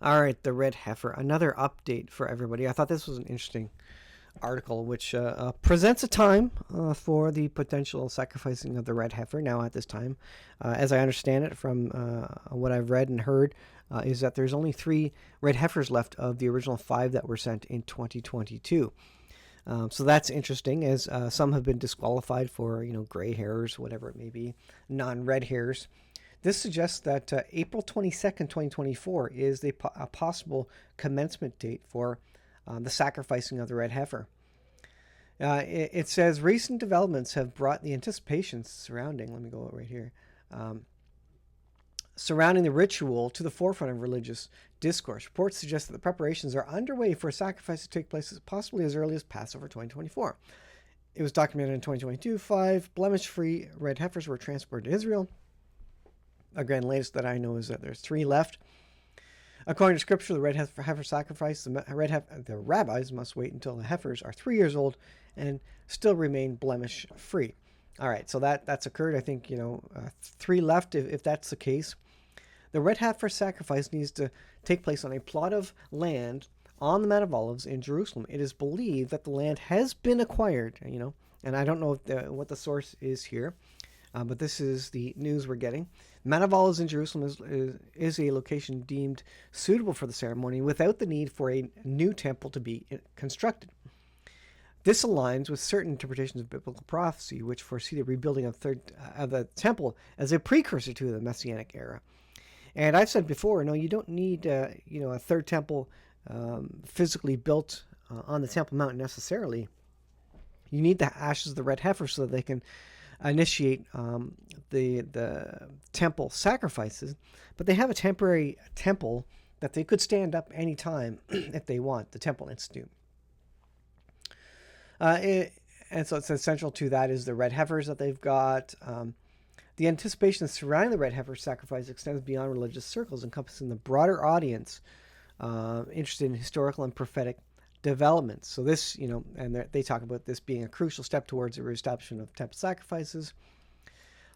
All right, the red heifer. Another update for everybody. I thought this was an interesting article, which presents a time for the potential sacrificing of the red heifer. Now, at this time, as I understand it from what I've read and heard, is that there's only 3 red heifers left of the original 5 that were sent in 2022. So that's interesting, as some have been disqualified for, gray hairs, whatever it may be, non-red hairs. This suggests that April 22nd, 2024 is a possible commencement date for the sacrificing of the red heifer. It says recent developments have brought the anticipations surrounding, let me go right here, surrounding the ritual to the forefront of religious discourse. Reports suggest that the preparations are underway for a sacrifice to take place possibly as early as Passover 2024. It was documented in 2022. 5 blemish-free red heifers were transported to Israel. Again, latest that I know is that there's 3 left. According to Scripture, the red heifer sacrifice, the rabbis must wait until the heifers are 3 years old and still remain blemish-free. All right, so that's occurred. I think 3 left if that's the case. The red heifer sacrifice needs to take place on a plot of land on the Mount of Olives in Jerusalem. It is believed that the land has been acquired. And I don't know what the source is here. But this is the news we're getting. Mount of Olives in Jerusalem is a location deemed suitable for the ceremony without the need for a new temple to be constructed. This aligns with certain interpretations of biblical prophecy, which foresee the rebuilding of the temple as a precursor to the Messianic era. And I've said before, no, you don't need a third temple physically built on the Temple Mount necessarily. You need the ashes of the red heifer so that they can initiate the temple sacrifices, but they have a temporary temple that they could stand up anytime if they want, the Temple Institute. And so it's essential to that is the red heifers that they've got. The anticipation surrounding the red heifer sacrifice extends beyond religious circles, encompassing the broader audience interested in historical and prophetic developments. So this, and they talk about this being a crucial step towards the reestablishment of temple sacrifices.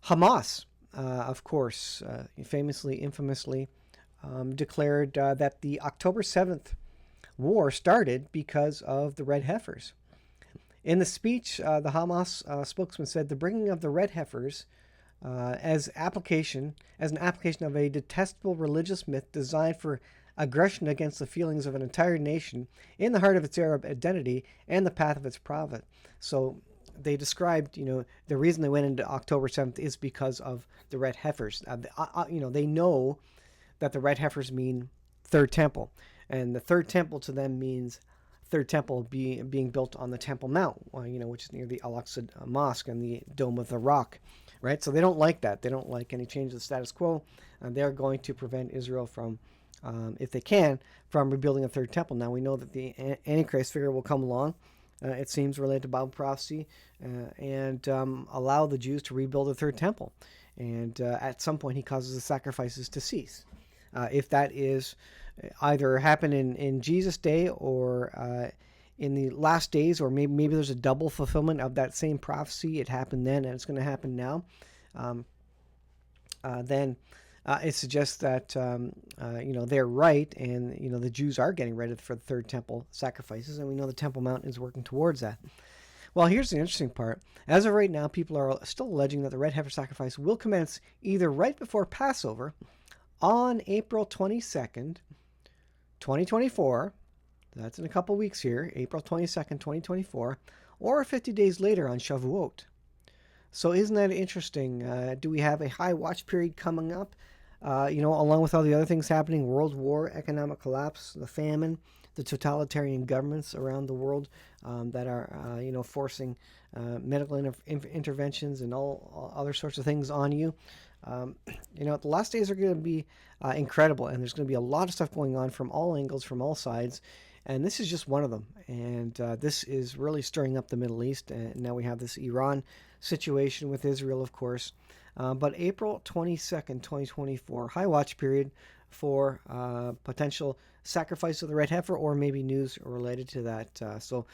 Hamas, of course, infamously, declared that the October 7th war started because of the red heifers. In the speech, the Hamas spokesman said the bringing of the red heifers as an application of a detestable religious myth designed for aggression against the feelings of an entire nation in the heart of its Arab identity and the path of its prophet. So they described, the reason they went into October 7th is because of the red heifers. They know that the red heifers mean third temple, and the third temple to them means third temple being built on the Temple Mount, which is near the Al-Aqsa Mosque and the Dome of the Rock, right? So they don't like that. They don't like any change of the status quo. They're going to prevent Israel from, if they can, from rebuilding a third temple. Now we know that the Antichrist figure will come along, it seems related to Bible prophecy, and allow the Jews to rebuild a third temple. And at some point he causes the sacrifices to cease. If that is either happen in Jesus' day or in the last days, or maybe there's a double fulfillment of that same prophecy. It happened then and it's going to happen now. Then it suggests that they're right, and the Jews are getting ready for the third temple sacrifices, and we know the Temple Mount is working towards that. Well, here's the interesting part. As of right now, people are still alleging that the red heifer sacrifice will commence either right before Passover on April 22nd, 2024. That's in a couple weeks here, April 22nd, 2024, or 50 days later on Shavuot. So isn't that interesting? Do we have a high watch period coming up? Along with all the other things happening, world war, economic collapse, the famine, the totalitarian governments around the world that are, forcing medical interventions and all other sorts of things on you. The last days are going to be incredible, and there's going to be a lot of stuff going on from all angles, from all sides, and this is just one of them. And this is really stirring up the Middle East, and now we have this Iran situation with Israel, of course. But April 22nd, 2024, high watch period for potential sacrifice of the red heifer, or maybe news related to that. So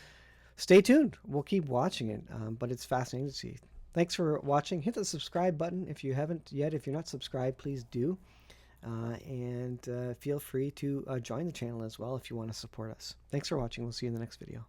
stay tuned. We'll keep watching it, but it's fascinating to see. Thanks for watching. Hit the subscribe button if you haven't yet. If you're not subscribed, please do. And and feel free to join the channel as well if you want to support us. Thanks for watching. We'll see you in the next video.